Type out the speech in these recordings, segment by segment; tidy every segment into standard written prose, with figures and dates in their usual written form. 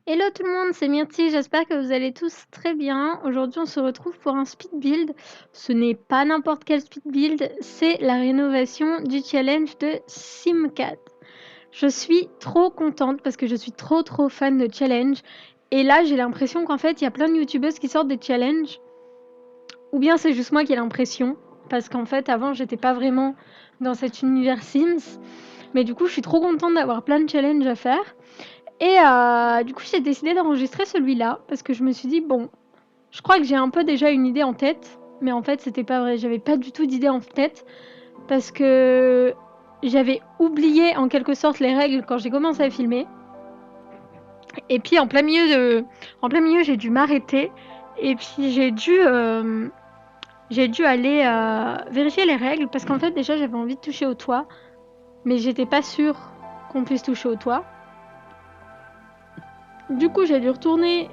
Hello tout le monde, c'est Myrtille, j'espère que vous allez tous très bien. Aujourd'hui, on se retrouve pour un speed build. Ce n'est pas n'importe quel speed build, c'est la rénovation du challenge de Simcat. Je suis trop contente parce que je suis trop fan de challenge. Et là, j'ai l'impression qu'en fait, il y a plein de youtubeuses qui sortent des challenges. Ou bien c'est juste moi qui ai l'impression. Parce qu'en fait, avant, j'étais pas vraiment dans cet univers Sims. Mais du coup, je suis trop contente d'avoir plein de challenges à faire. Et du coup, j'ai décidé d'enregistrer celui-là parce que je me suis dit: «Bon, je crois que j'ai un peu déjà une idée en tête», mais en fait, c'était pas vrai. J'avais pas du tout d'idée en tête parce que j'avais oublié en quelque sorte les règles quand j'ai commencé à filmer et puis en plein milieu, j'ai dû m'arrêter et puis j'ai dû aller, vérifier les règles parce qu'en fait, déjà, j'avais envie de toucher au toit, mais j'étais pas sûre qu'on puisse toucher au toit. Du coup, j'ai dû retourner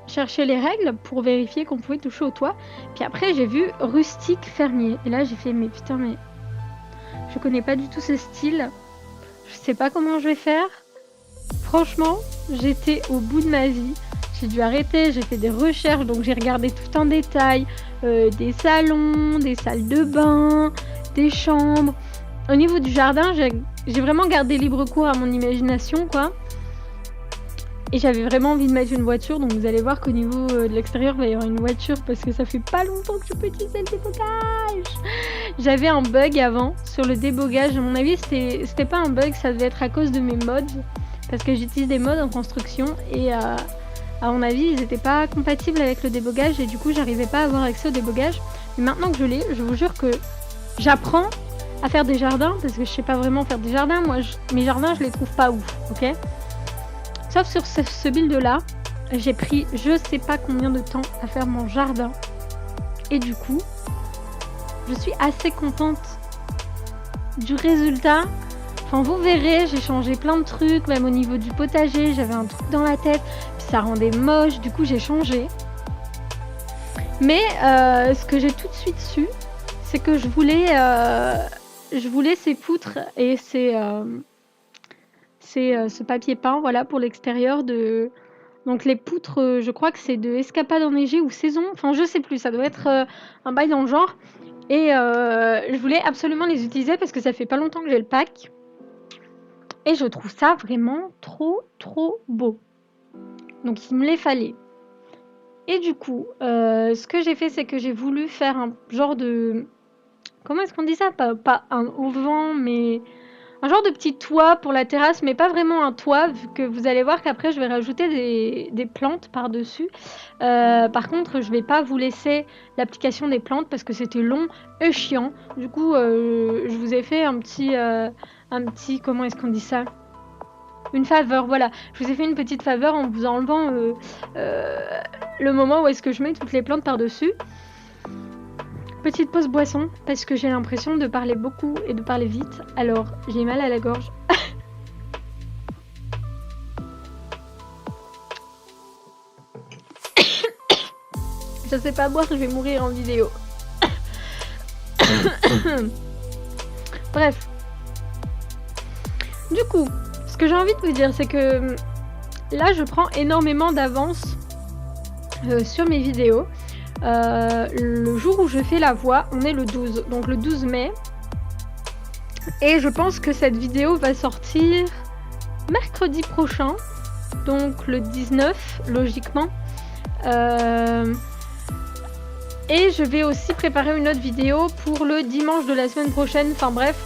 chercher les règles pour vérifier qu'on pouvait toucher au toit. Puis après, j'ai vu rustique fermier. Et là, j'ai fait, mais putain, mais je connais pas du tout ce style. Je sais pas comment je vais faire. Franchement, j'étais au bout de ma vie. J'ai dû arrêter, j'ai fait des recherches, donc j'ai regardé tout en détail. Des salons, des salles de bain, des chambres. Au niveau du jardin, j'ai vraiment gardé libre cours à mon imagination, quoi. Et j'avais vraiment envie de mettre une voiture, donc vous allez voir qu'au niveau de l'extérieur, il va y avoir une voiture parce que ça fait pas longtemps que je peux utiliser le débogage. J'avais un bug avant sur le débogage. À mon avis, c'était pas un bug, ça devait être à cause de mes mods. Parce que j'utilise des mods en construction et à mon avis, ils étaient pas compatibles avec le débogage et du coup, j'arrivais pas à avoir accès au débogage. Mais maintenant que je l'ai, je vous jure que j'apprends à faire des jardins parce que je sais pas vraiment faire des jardins. Moi, mes jardins, je les trouve pas ouf, ok ? Sauf sur ce build-là, j'ai pris je sais pas combien de temps à faire mon jardin. Et du coup, je suis assez contente du résultat. Enfin, vous verrez, j'ai changé plein de trucs, même au niveau du potager, j'avais un truc dans la tête, puis ça rendait moche, du coup j'ai changé. Mais ce que j'ai tout de suite su, c'est que je voulais ces poutres et ce papier peint, voilà, pour l'extérieur de... Donc les poutres, je crois que c'est de Escapade enneigée ou Saison, enfin je sais plus, ça doit être un bail dans le genre. Et je voulais absolument les utiliser parce que ça fait pas longtemps que j'ai le pack. Et je trouve ça vraiment trop beau. Donc il me les fallait. Et du coup, ce que j'ai fait, c'est que j'ai voulu faire un genre de... Comment est-ce qu'on dit ça ? Pas un auvent, mais... Un genre de petit toit pour la terrasse, mais pas vraiment un toit, vu que vous allez voir qu'après je vais rajouter des plantes par-dessus. Par contre, je vais pas vous laisser l'application des plantes parce que c'était long et chiant. Du coup, je vous ai fait un petit, comment est-ce qu'on dit ça ? Une faveur, voilà. Je vous ai fait une petite faveur en vous enlevant le moment où est-ce que je mets toutes les plantes par-dessus. Petite pause boisson, parce que j'ai l'impression de parler beaucoup et de parler vite, alors j'ai mal à la gorge. Je sais pas boire, je vais mourir en vidéo. Bref. Du coup, ce que j'ai envie de vous dire, c'est que là, je prends énormément d'avance sur mes vidéos. Le jour où je fais la voix, on est le 12, donc le 12 mai. Et je pense que cette vidéo va sortir mercredi prochain, donc le 19, logiquement. Et je vais aussi préparer une autre vidéo pour le dimanche de la semaine prochaine, enfin bref.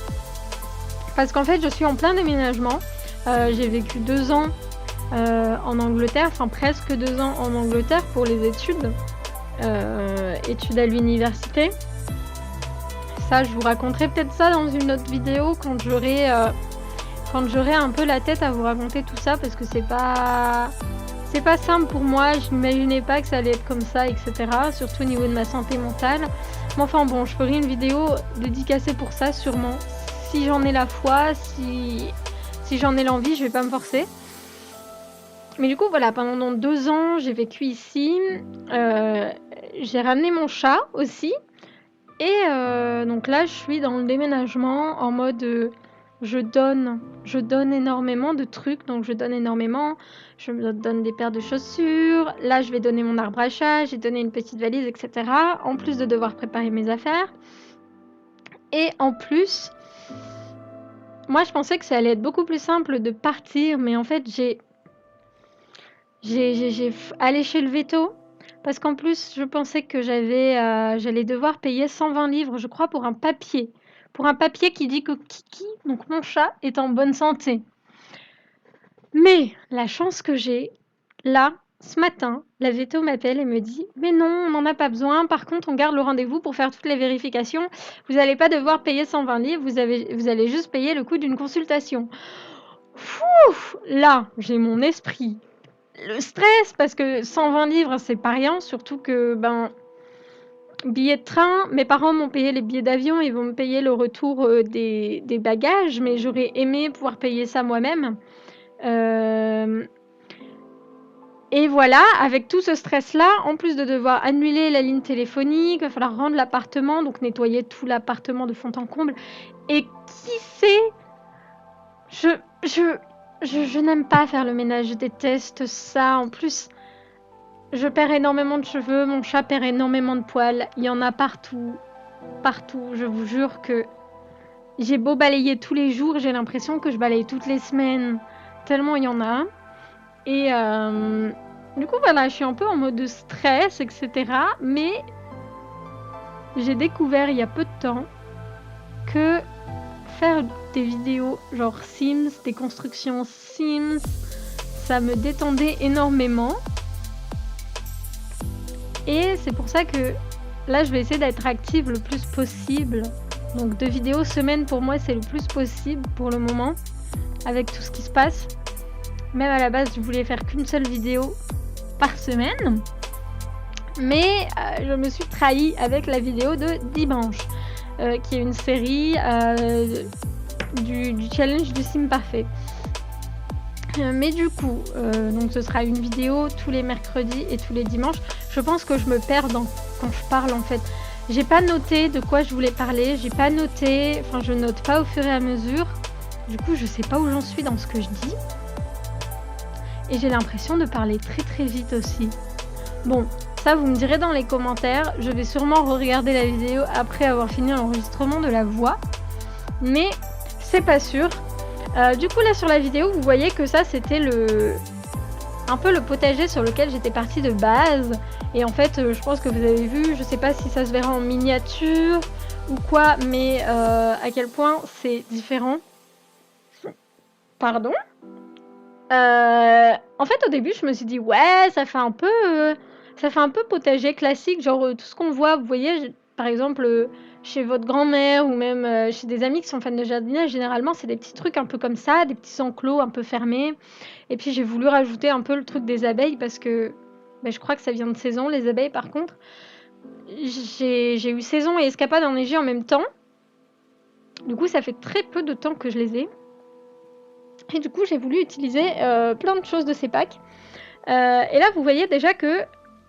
Parce qu'en fait, je suis en plein déménagement. J'ai vécu 2 ans en Angleterre, enfin presque 2 ans en Angleterre pour les études. Études à l'université. Ça, je vous raconterai peut-être ça dans une autre vidéo quand j'aurai un peu la tête à vous raconter tout ça, parce que c'est pas simple pour moi, je n'imaginais pas que ça allait être comme ça, etc. Surtout au niveau de ma santé mentale. Mais enfin bon, je ferai une vidéo dédicacée pour ça sûrement. Si j'en ai la foi, si j'en ai l'envie, je vais pas me forcer. Mais du coup, voilà, pendant 2 ans, j'ai vécu ici. J'ai ramené mon chat aussi. Et donc là, je suis dans le déménagement en mode je donne énormément de trucs, donc je donne énormément. Je me donne des paires de chaussures. Là, je vais donner mon arbre à chat, j'ai donné une petite valise, etc. En plus de devoir préparer mes affaires. Et en plus, moi, je pensais que ça allait être beaucoup plus simple de partir, mais en fait, j'ai alléché le veto. Parce qu'en plus, je pensais que j'allais devoir payer 120 livres, je crois, pour un papier. Pour un papier qui dit que Kiki, donc mon chat, est en bonne santé. Mais la chance que j'ai, là, ce matin, la veto m'appelle et me dit « Mais non, on n'en a pas besoin. Par contre, on garde le rendez-vous pour faire toutes les vérifications. Vous n'allez pas devoir payer 120 livres, vous allez juste payer le coût d'une consultation. » Fou! Là, j'ai mon esprit. Le stress, parce que 120 livres, c'est pas rien, surtout que, billets de train, mes parents m'ont payé les billets d'avion, ils vont me payer le retour des bagages, mais j'aurais aimé pouvoir payer ça moi-même. Et voilà, avec tout ce stress-là, en plus de devoir annuler la ligne téléphonique, il va falloir rendre l'appartement, donc nettoyer tout l'appartement de fond en comble. Et qui sait, je n'aime pas faire le ménage, je déteste ça. En plus, je perds énormément de cheveux, mon chat perd énormément de poils, il y en a partout, partout. Je vous jure que j'ai beau balayer tous les jours, j'ai l'impression que je balaye toutes les semaines, tellement il y en a. Et du coup, voilà, je suis un peu en mode de stress, etc. Mais j'ai découvert il y a peu de temps que faire des vidéos genre Sims, des constructions Sims, ça me détendait énormément. Et c'est pour ça que là, je vais essayer d'être active le plus possible. Donc 2 vidéos semaine pour moi, c'est le plus possible pour le moment, avec tout ce qui se passe. Même à la base, je voulais faire qu'une seule vidéo par semaine. Mais je me suis trahie avec la vidéo de dimanche, qui est une série du challenge du Sim Parfait. Mais du coup, donc ce sera une vidéo tous les mercredis et tous les dimanches. Je pense que je me perds quand je parle en fait. J'ai pas noté de quoi je voulais parler, j'ai pas noté, enfin je note pas au fur et à mesure. Du coup, je sais pas où j'en suis dans ce que je dis. Et j'ai l'impression de parler très très vite aussi. Bon, ça vous me direz dans les commentaires. Je vais sûrement re-regarder la vidéo après avoir fini l'enregistrement de la voix. Mais c'est pas sûr. Du coup là sur la vidéo, vous voyez que ça c'était un peu le potager sur lequel j'étais partie de base. Et en fait, je pense que vous avez vu, je sais pas si ça se verra en miniature ou quoi, mais à quel point c'est différent. Pardon. En fait, au début, je me suis dit, ouais, ça fait un peu potager classique, genre tout ce qu'on voit, vous voyez, par exemple, chez votre grand-mère ou même chez des amis qui sont fans de jardinage, généralement, c'est des petits trucs un peu comme ça, des petits enclos un peu fermés. Et puis, j'ai voulu rajouter un peu le truc des abeilles parce que je crois que ça vient de saison, les abeilles, par contre. J'ai eu saison et escapade enneigée en même temps. Du coup, ça fait très peu de temps que je les ai. Et du coup, j'ai voulu utiliser plein de choses de ces packs. Et là, vous voyez déjà que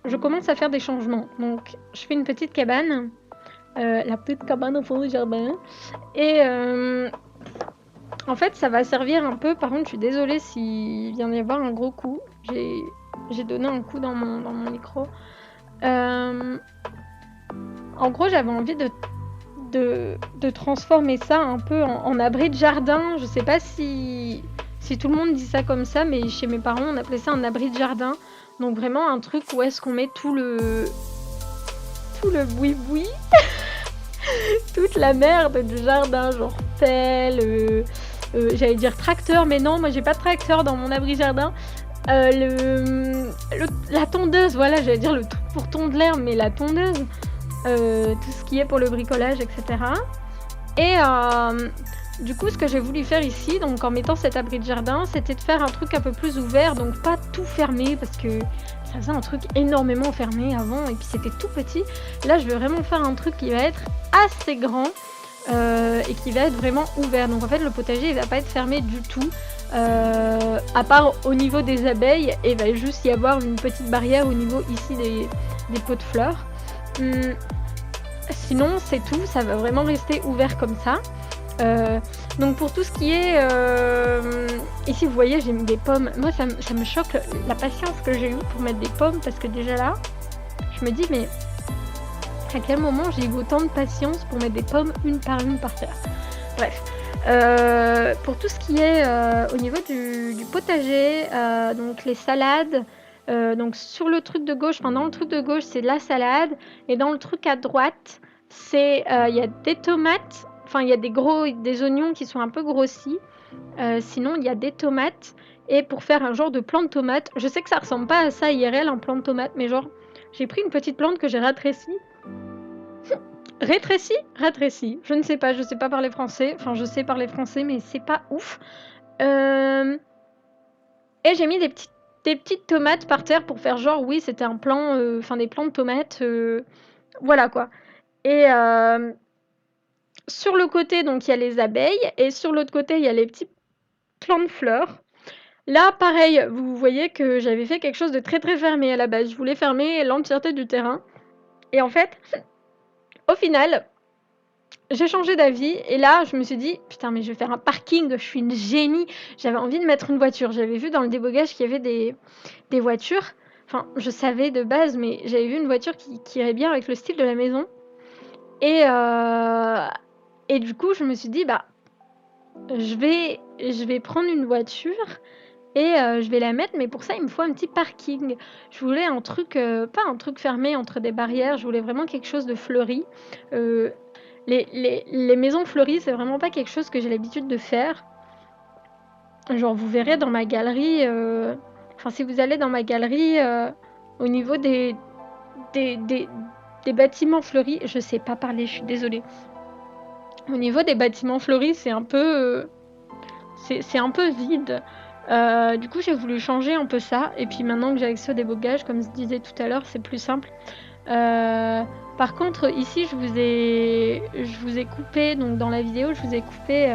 je commence à faire des changements. Donc, je fais une petite cabane. La petite cabane au fond du jardin. Et en fait, ça va servir un peu... Par contre, je suis désolée s'il vient d'y avoir un gros coup. J'ai donné un coup dans mon micro. En gros, j'avais envie de transformer ça un peu en abri de jardin. Je sais pas si tout le monde dit ça comme ça, mais chez mes parents, on appelait ça un abri de jardin. Donc vraiment un truc où est-ce qu'on met tout le boui-boui, toute la merde du jardin, genre pelle, j'allais dire tracteur, mais non, moi j'ai pas de tracteur dans mon abri jardin. La tondeuse, voilà, j'allais dire le truc pour tondre l'herbe, mais la tondeuse. Tout ce qui est pour le bricolage, etc. Et du coup, ce que j'ai voulu faire ici, donc en mettant cet abri de jardin, c'était de faire un truc un peu plus ouvert, donc pas tout fermé, parce que ça faisait un truc énormément fermé avant, et puis c'était tout petit. Là, je vais vraiment faire un truc qui va être assez grand, et qui va être vraiment ouvert. Donc en fait, le potager, il va pas être fermé du tout, à part au niveau des abeilles, et il va juste y avoir une petite barrière au niveau ici des pots de fleurs. Sinon c'est tout, ça va vraiment rester ouvert comme ça. Donc pour tout ce qui est... ici, vous voyez, j'ai mis des pommes. Moi, ça me choque la patience que j'ai eue pour mettre des pommes, parce que déjà là, je me dis, mais à quel moment j'ai eu autant de patience pour mettre des pommes une par terre. Bref. Pour tout ce qui est au niveau du potager, donc les salades, donc sur le truc de gauche, enfin dans le truc de gauche, c'est de la salade, et dans le truc à droite, c'est il y a des tomates, enfin il y a des oignons qui sont un peu grossis, sinon il y a des tomates, et pour faire un genre de plant de tomate, je sais que ça ressemble pas à ça IRL, un plant de tomate, mais genre j'ai pris une petite plante que j'ai rétrécie, je ne sais pas, je sais pas parler français, enfin je sais parler français, mais c'est pas ouf. Et j'ai mis des petites tomates par terre pour faire genre, oui, c'était un plant, enfin des plants de tomates, voilà quoi. Et sur le côté, donc il y a les abeilles, et sur l'autre côté, il y a les petits plants de fleurs. Là, pareil, vous voyez que j'avais fait quelque chose de très très fermé à la base. Je voulais fermer l'entièreté du terrain. Et en fait, au final, j'ai changé d'avis, et là, je me suis dit, putain, mais je vais faire un parking, je suis une génie. J'avais envie de mettre une voiture. J'avais vu dans le débogage qu'il y avait des voitures. Enfin, je savais de base, mais j'avais vu une voiture qui irait bien avec le style de la maison. Et du coup, je me suis dit, bah, je vais prendre une voiture et je vais la mettre, mais pour ça, il me faut un petit parking. Je voulais un truc, pas un truc fermé entre des barrières, je voulais vraiment quelque chose de fleuri. Les maisons fleuries, c'est vraiment pas quelque chose que j'ai l'habitude de faire. Genre, vous verrez dans ma galerie, enfin, si vous allez dans ma galerie, au niveau des bâtiments fleuris, je sais pas parler, je suis désolée. Au niveau des bâtiments fleuris, c'est un peu vide. Du coup, j'ai voulu changer un peu ça. Et puis maintenant que j'ai accès au débogage, comme je disais tout à l'heure, c'est plus simple. Par contre, ici, je vous ai coupé, donc dans la vidéo, je vous ai coupé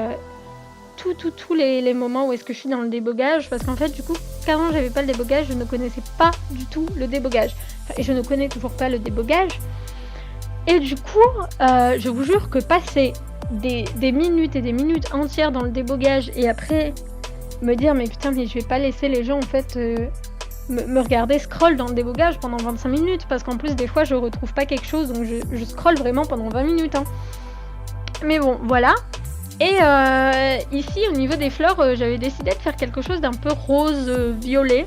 tous les moments où est-ce que je suis dans le débogage. Parce qu'en fait, du coup, qu'avant j'avais pas le débogage, je ne connaissais pas du tout le débogage. Et je ne connais toujours pas le débogage. Et du coup, je vous jure que passer des minutes et des minutes entières dans le débogage et après me dire mais putain mais je vais pas laisser les gens en fait me regarder scroll dans le débogage pendant 25 minutes parce qu'en plus des fois je retrouve pas quelque chose donc je scroll vraiment pendant 20 minutes hein. Mais bon voilà. Et ici au niveau des fleurs j'avais décidé de faire quelque chose d'un peu rose violet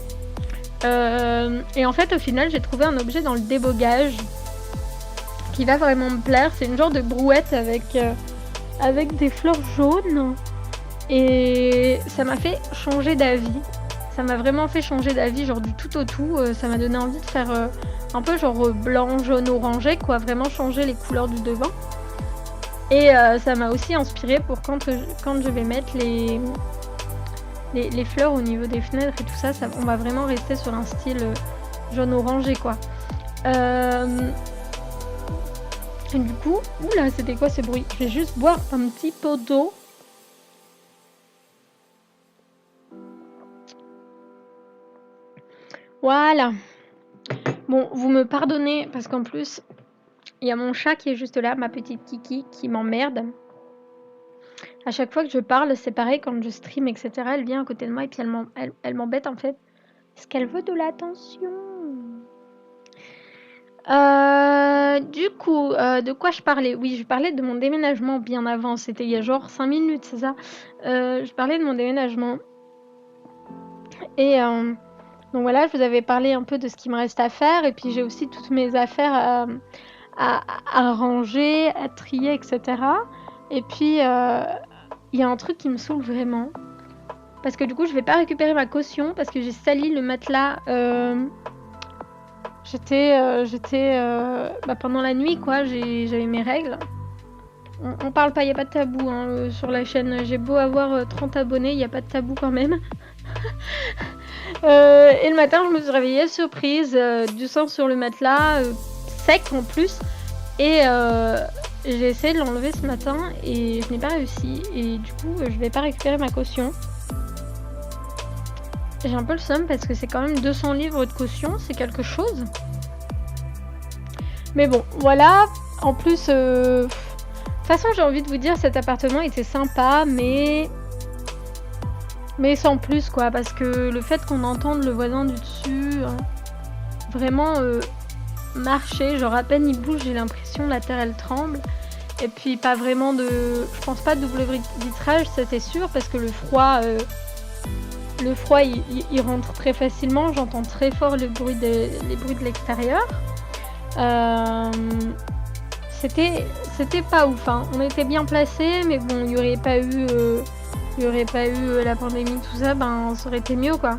et en fait au final j'ai trouvé un objet dans le débogage qui va vraiment me plaire. C'est une genre de brouette avec des fleurs jaunes et ça m'a fait changer d'avis. Ça m'a vraiment fait changer d'avis, genre du tout au tout. Ça m'a donné envie de faire un peu genre blanc, jaune, orangé, quoi. Vraiment changer les couleurs du devant. Et ça m'a aussi inspiré pour quand je vais mettre les fleurs au niveau des fenêtres et tout ça, on va vraiment rester sur un style jaune orangé, quoi. Et du coup, oula, c'était quoi ce bruit? Je vais juste boire un petit pot d'eau. Voilà. Bon, vous me pardonnez parce qu'en plus, il y a mon chat qui est juste là, ma petite Kiki, qui m'emmerde. À chaque fois que je parle, c'est pareil, quand je stream, etc., elle vient à côté de moi et puis elle m'embête en fait. Parce qu'elle veut de l'attention. Du coup, de quoi je parlais? Oui, je parlais de mon déménagement bien avant. C'était il y a genre 5 minutes, c'est ça? Je parlais de mon déménagement. Et donc voilà, je vous avais parlé un peu de ce qui me reste à faire. Et puis j'ai aussi toutes mes affaires à ranger, à trier, etc. Et puis, il y a un truc qui me saoule vraiment. Parce que du coup, je vais pas récupérer ma caution parce que j'ai sali le matelas. Pendant la nuit, quoi, j'avais mes règles. On parle pas, il n'y a pas de tabou hein, sur la chaîne. J'ai beau avoir 30 abonnés, il n'y a pas de tabou quand même. Et le matin, je me suis réveillée surprise, du sang sur le matelas, sec en plus. Et j'ai essayé de l'enlever ce matin et je n'ai pas réussi. Et du coup, je vais pas récupérer ma caution. J'ai un peu le seum parce que c'est quand même 200 livres de caution, c'est quelque chose. Mais bon, voilà. En plus, toute façon, j'ai envie de vous dire, cet appartement était sympa, mais sans plus, quoi. Parce que le fait qu'on entende le voisin du dessus, vraiment marcher, genre à peine il bouge, j'ai l'impression la terre elle tremble. Et puis pas vraiment de... Je pense pas de double vitrage, ça c'est sûr, parce que le froid il rentre très facilement, j'entends très fort les bruits de l'extérieur. C'était pas ouf, hein. On était bien placés, mais bon, il y aurait pas eu la pandémie, tout ça, ben ça aurait été mieux, quoi.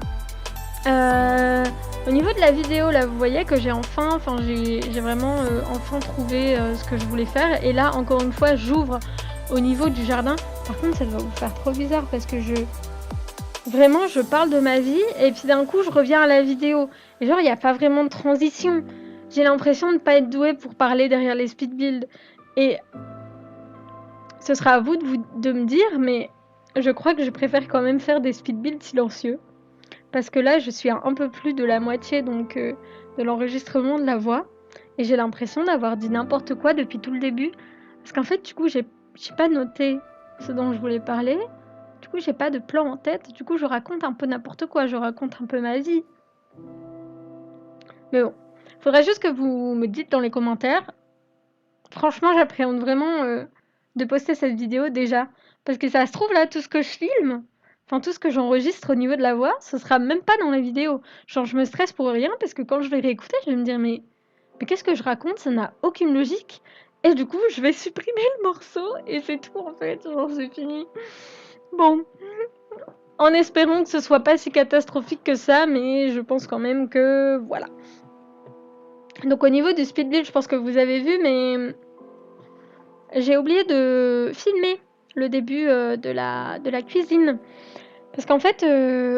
Au niveau de la vidéo, là, vous voyez que j'ai vraiment enfin trouvé ce que je voulais faire. Et là, encore une fois, j'ouvre au niveau du jardin. Par contre, ça doit vous faire trop bizarre parce que vraiment, je parle de ma vie et puis d'un coup, je reviens à la vidéo. Et genre, il n'y a pas vraiment de transition. J'ai l'impression de ne pas être douée pour parler derrière les speed builds. Et ce sera à vous de me dire, mais je crois que je préfère quand même faire des speed builds silencieux. Parce que là, je suis à un peu plus de la moitié donc de l'enregistrement de la voix. Et j'ai l'impression d'avoir dit n'importe quoi depuis tout le début. Parce qu'en fait, du coup, j'ai pas noté ce dont je voulais parler. Du coup, j'ai pas de plan en tête. Du coup, je raconte un peu n'importe quoi. Je raconte un peu ma vie. Mais bon, faudrait juste que vous me dites dans les commentaires. Franchement, j'appréhende vraiment de poster cette vidéo déjà. Parce que ça se trouve là, tout ce que je filme, enfin tout ce que j'enregistre au niveau de la voix, ce sera même pas dans la vidéo. Genre je me stresse pour rien parce que quand je vais réécouter, je vais me dire mais qu'est-ce que je raconte? Ça n'a aucune logique. Et du coup, je vais supprimer le morceau et c'est tout en fait. Genre c'est fini. Bon. En espérant que ce soit pas si catastrophique que ça, mais je pense quand même que voilà. Donc au niveau du speed build, je pense que vous avez vu, mais j'ai oublié de filmer le début de la cuisine. Parce qu'en fait,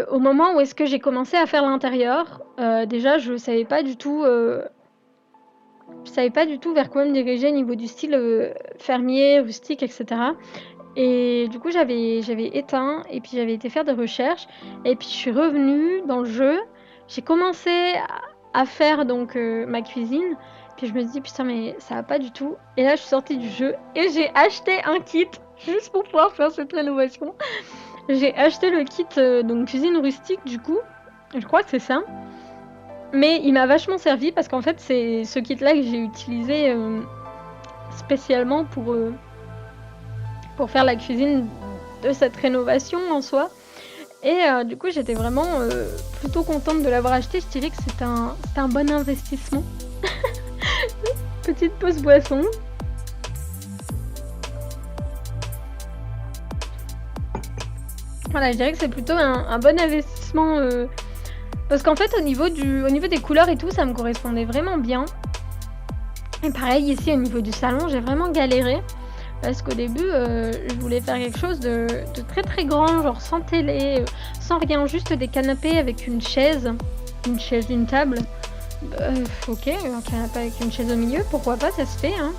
au moment où est-ce que j'ai commencé à faire l'intérieur, déjà je savais pas du tout vers quoi me diriger au niveau du style fermier, rustique, etc. Et du coup j'avais éteint et puis j'avais été faire des recherches et puis je suis revenue dans le jeu. J'ai commencé à faire donc ma cuisine. Puis je me dis putain mais ça va pas du tout. Et là je suis sortie du jeu et j'ai acheté un kit juste pour pouvoir faire cette rénovation. J'ai acheté le kit donc cuisine rustique du coup. Je crois que c'est ça. Mais il m'a vachement servi parce qu'en fait c'est ce kit là que j'ai utilisé spécialement pour faire la cuisine de cette rénovation en soi. Et du coup j'étais vraiment plutôt contente de l'avoir acheté. Je dirais que c'est un bon investissement. Petite pause boisson. Voilà, je dirais que c'est plutôt un bon investissement parce qu'en fait au niveau des couleurs et tout, ça me correspondait vraiment bien. Et pareil ici au niveau du salon, j'ai vraiment galéré parce qu'au début je voulais faire quelque chose de très très grand, genre sans télé, sans rien, juste des canapés avec une chaise, une table. Ok, un canapé avec une chaise au milieu, pourquoi pas, ça se fait, hein.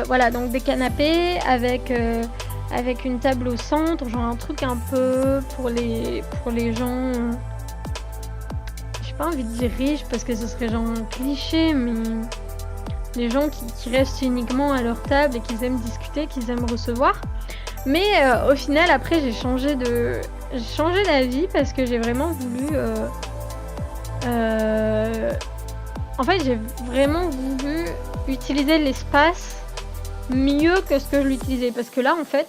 Voilà, donc des canapés avec une table au centre, genre un truc un peu pour les gens, j'ai pas envie de dire riches parce que ce serait genre un cliché, mais les gens qui restent uniquement à leur table et qui aiment discuter, qui aiment recevoir. Mais au final, après, j'ai changé d'avis parce que j'ai vraiment voulu en fait, j'ai vraiment voulu utiliser l'espace mieux que ce que je l'utilisais. Parce que là, en fait,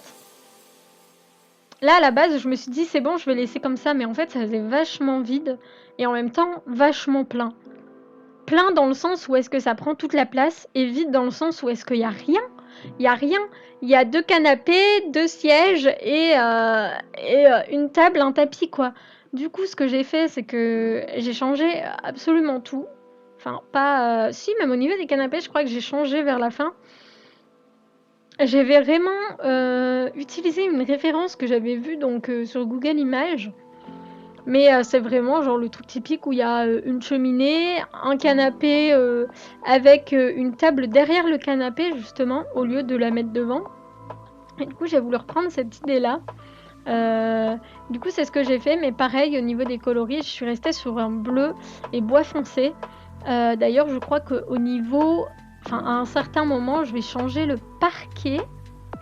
là, à la base, je me suis dit, c'est bon, je vais laisser comme ça. Mais en fait, ça faisait vachement vide et en même temps, vachement plein. Plein dans le sens où est-ce que ça prend toute la place et vide dans le sens où est-ce qu'il y a rien. Il y a rien. Il y a 2 canapés, 2 sièges et une table, un tapis, quoi. Du coup, ce que j'ai fait, c'est que j'ai changé absolument tout. Enfin, pas... si, même au niveau des canapés, je crois que j'ai changé vers la fin. J'avais vraiment utilisé une référence que j'avais vue donc, sur Google Images. Mais c'est vraiment genre le truc typique où il y a une cheminée, un canapé avec une table derrière le canapé, justement, au lieu de la mettre devant. Et du coup, j'ai voulu reprendre cette idée-là. Du coup, c'est ce que j'ai fait, mais pareil, au niveau des coloris, je suis restée sur un bleu et bois foncé. D'ailleurs, je crois qu'au niveau enfin à un certain moment, je vais changer le parquet,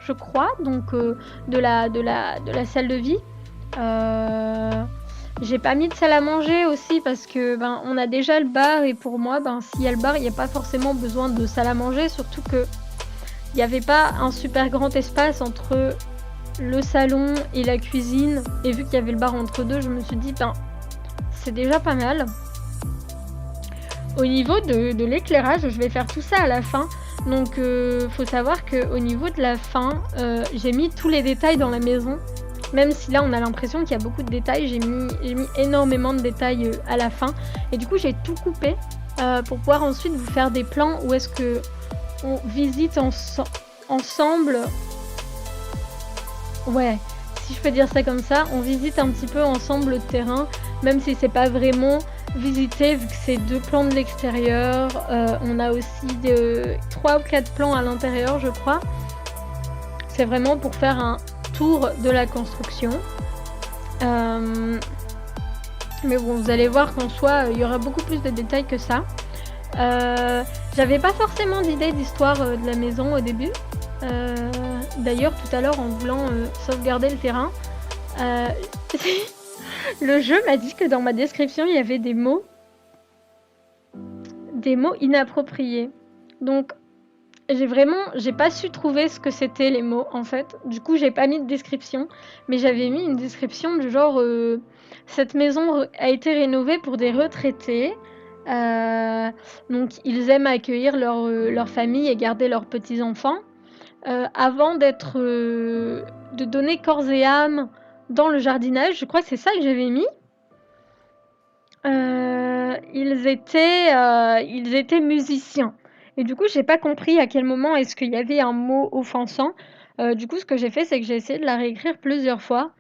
je crois, donc de la salle de vie. J'ai pas mis de salle à manger aussi parce que ben on a déjà le bar et pour moi, ben s'il y a le bar, il n'y a pas forcément besoin de salle à manger, surtout que il n'y avait pas un super grand espace entre le salon et la cuisine. Et vu qu'il y avait le bar entre deux, je me suis dit, ben c'est déjà pas mal. Au niveau de l'éclairage, je vais faire tout ça à la fin. Donc faut savoir qu'au niveau de la fin, j'ai mis tous les détails dans la maison. Même si là on a l'impression qu'il y a beaucoup de détails, j'ai mis énormément de détails à la fin. Et du coup j'ai tout coupé pour pouvoir ensuite vous faire des plans où est-ce que on visite ensemble. Ouais, si je peux dire ça comme ça, on visite un petit peu ensemble le terrain, même si c'est pas vraiment visiter vu que c'est 2 plans de l'extérieur. On a aussi 3 ou 4 plans à l'intérieur, je crois. C'est vraiment pour faire un tour de la construction. Mais bon, vous allez voir qu'en soi, il y aura beaucoup plus de détails que ça. J'avais pas forcément d'idée d'histoire de la maison au début. D'ailleurs, tout à l'heure, en voulant sauvegarder le terrain, le jeu m'a dit que dans ma description, il y avait des mots inappropriés. Donc, j'ai pas su trouver ce que c'était les mots en fait. Du coup, j'ai pas mis de description, mais j'avais mis une description du genre cette maison a été rénovée pour des retraités. Donc, ils aiment accueillir leur famille et garder leurs petits-enfants. Avant de donner corps et âme dans le jardinage, je crois que c'est ça que j'avais mis. Ils étaient musiciens. Et du coup, j'ai pas compris à quel moment est-ce qu'il y avait un mot offensant. Du coup, ce que j'ai fait, c'est que j'ai essayé de la réécrire plusieurs fois.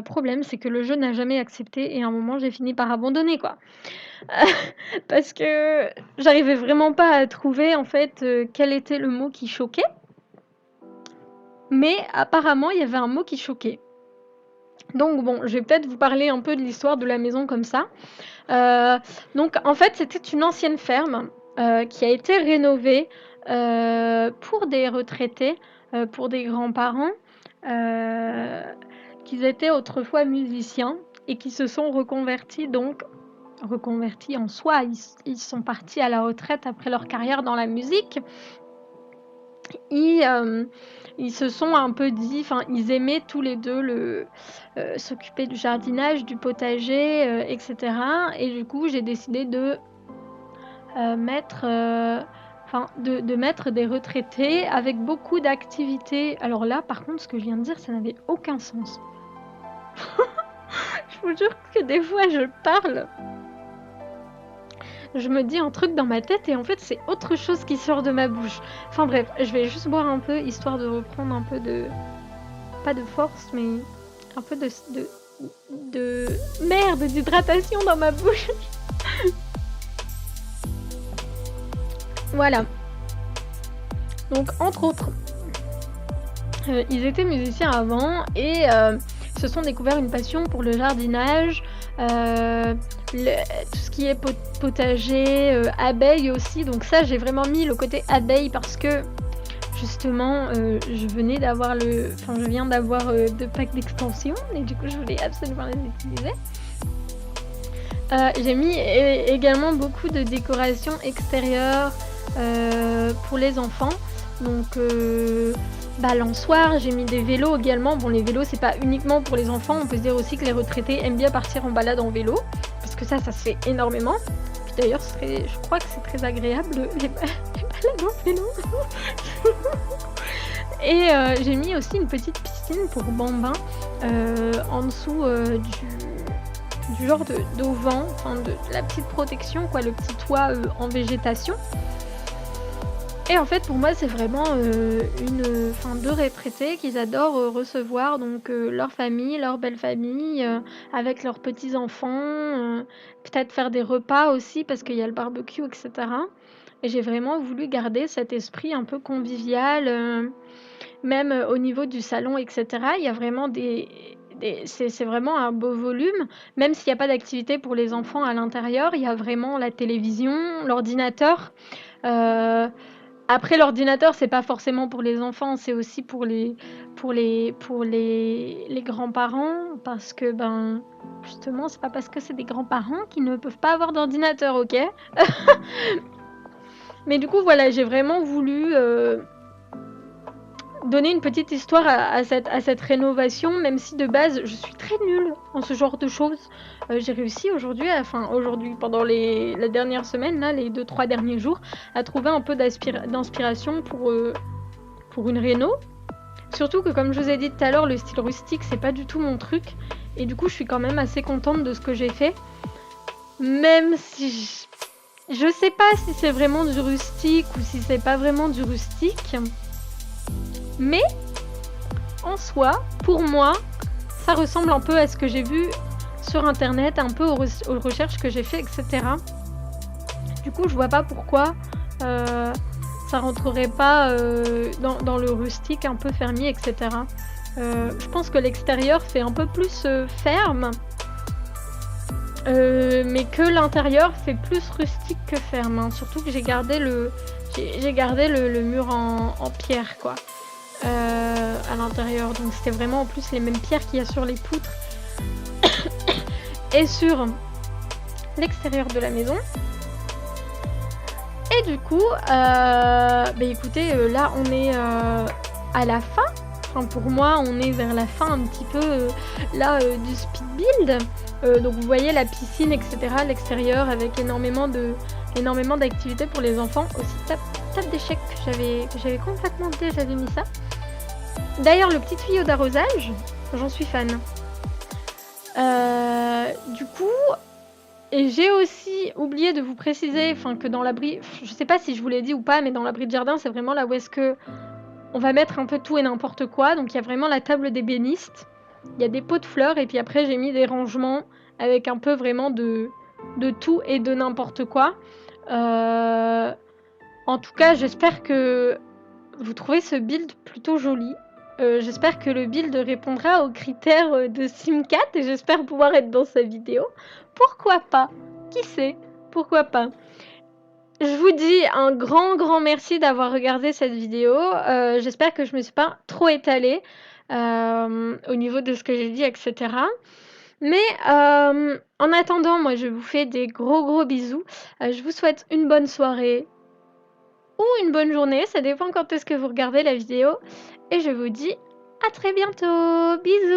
Problème, c'est que le jeu n'a jamais accepté et à un moment, j'ai fini par abandonner, quoi. Parce que j'arrivais vraiment pas à trouver, en fait, quel était le mot qui choquait. Mais apparemment, il y avait un mot qui choquait. Donc bon, je vais peut-être vous parler un peu de l'histoire de la maison comme ça. Donc en fait, c'était une ancienne ferme qui a été rénovée pour des retraités, pour des grands-parents qui étaient autrefois musiciens et qui se sont reconvertis en soi. Ils sont partis à la retraite après leur carrière dans la musique. Ils se sont un peu dit, enfin, ils aimaient tous les deux s'occuper du jardinage, du potager, etc. Et du coup, j'ai décidé de mettre des retraités avec beaucoup d'activités. Alors là, par contre, ce que je viens de dire, ça n'avait aucun sens. Je vous jure que des fois, je parle. Je me dis un truc dans ma tête et en fait c'est autre chose qui sort de ma bouche. Enfin bref, je vais juste boire un peu histoire de reprendre un peu de... pas de force mais un peu de merde, d'hydratation dans ma bouche. Voilà. Donc entre autres, ils étaient musiciens avant et se sont découverts une passion pour le jardinage, tout ce qui est potager, abeilles aussi. Donc ça, j'ai vraiment mis le côté abeille parce que justement, je viens d'avoir 2 packs d'extension et du coup, je voulais absolument les utiliser. J'ai mis également beaucoup de décorations extérieures pour les enfants. Donc balançoires, j'ai mis des vélos également. Bon, les vélos, c'est pas uniquement pour les enfants. On peut se dire aussi que les retraités aiment bien partir en balade en vélo. Parce que ça se fait énormément. Puis d'ailleurs, je crois que c'est très agréable les balades en vélo. Et j'ai mis aussi une petite piscine pour bambins en dessous du genre d'auvent, enfin de la petite protection, quoi, le petit toit en végétation. Et en fait, pour moi, c'est vraiment 2 retraités qu'ils adorent recevoir donc leur famille, leur belle famille, avec leurs petits-enfants, peut-être faire des repas aussi parce qu'il y a le barbecue, etc. Et j'ai vraiment voulu garder cet esprit un peu convivial, même au niveau du salon, etc. Il y a vraiment c'est vraiment un beau volume, même s'il n'y a pas d'activité pour les enfants à l'intérieur, il y a vraiment la télévision, l'ordinateur. Après, l'ordinateur, c'est pas forcément pour les enfants, c'est aussi les grands-parents, parce que, ben, justement, c'est pas parce que c'est des grands-parents qu'ils ne peuvent pas avoir d'ordinateur, ok? Mais du coup, voilà, j'ai vraiment voulu donner une petite histoire à cette rénovation, même si de base, je suis très nulle en ce genre de choses. J'ai réussi aujourd'hui, pendant la dernière semaine, là, les 2-3 derniers jours, à trouver un peu d'inspiration pour une réno. Surtout que, comme je vous ai dit tout à l'heure, le style rustique, c'est pas du tout mon truc. Et du coup, je suis quand même assez contente de ce que j'ai fait. Même si je sais pas si c'est vraiment du rustique ou si c'est pas vraiment du rustique. Mais, en soi, pour moi, ça ressemble un peu à ce que j'ai vu sur internet, un peu aux recherches que j'ai fait, etc. Du coup, je vois pas pourquoi ça rentrerait pas dans le rustique un peu fermier, etc. Je pense que l'extérieur fait un peu plus ferme, mais que l'intérieur fait plus rustique que ferme, hein. Surtout que j'ai gardé le mur en pierre, quoi, à l'intérieur. Donc c'était vraiment en plus les mêmes pierres qu'il y a sur les poutres et sur l'extérieur de la maison. Et du coup, bah écoutez, là on est à la fin. Enfin, pour moi, on est vers la fin un petit peu du speed build. Donc vous voyez la piscine, etc. à l'extérieur avec énormément d'activités pour les enfants. Aussi table d'échecs que j'avais complètement oublié, j'avais mis ça. D'ailleurs, le petit tuyau d'arrosage, j'en suis fan. Du coup, et j'ai aussi oublié de vous préciser, que dans l'abri, je sais pas si je vous l'ai dit ou pas, mais dans l'abri de jardin, c'est vraiment là où est-ce que on va mettre un peu tout et n'importe quoi. Donc il y a vraiment la table d'ébéniste, il y a des pots de fleurs, et puis après j'ai mis des rangements avec un peu vraiment de tout et de n'importe quoi. En tout cas, j'espère que vous trouvez ce build plutôt joli. J'espère que le build répondra aux critères de Simcat et j'espère pouvoir être dans sa vidéo. Pourquoi pas? Qui sait? Pourquoi pas? Je vous dis un grand merci d'avoir regardé cette vidéo. J'espère que je me suis pas trop étalée au niveau de ce que j'ai dit, etc. Mais en attendant, moi je vous fais des gros bisous. Je vous souhaite une bonne soirée ou une bonne journée, ça dépend quand est-ce que vous regardez la vidéo. Et je vous dis à très bientôt. Bisous!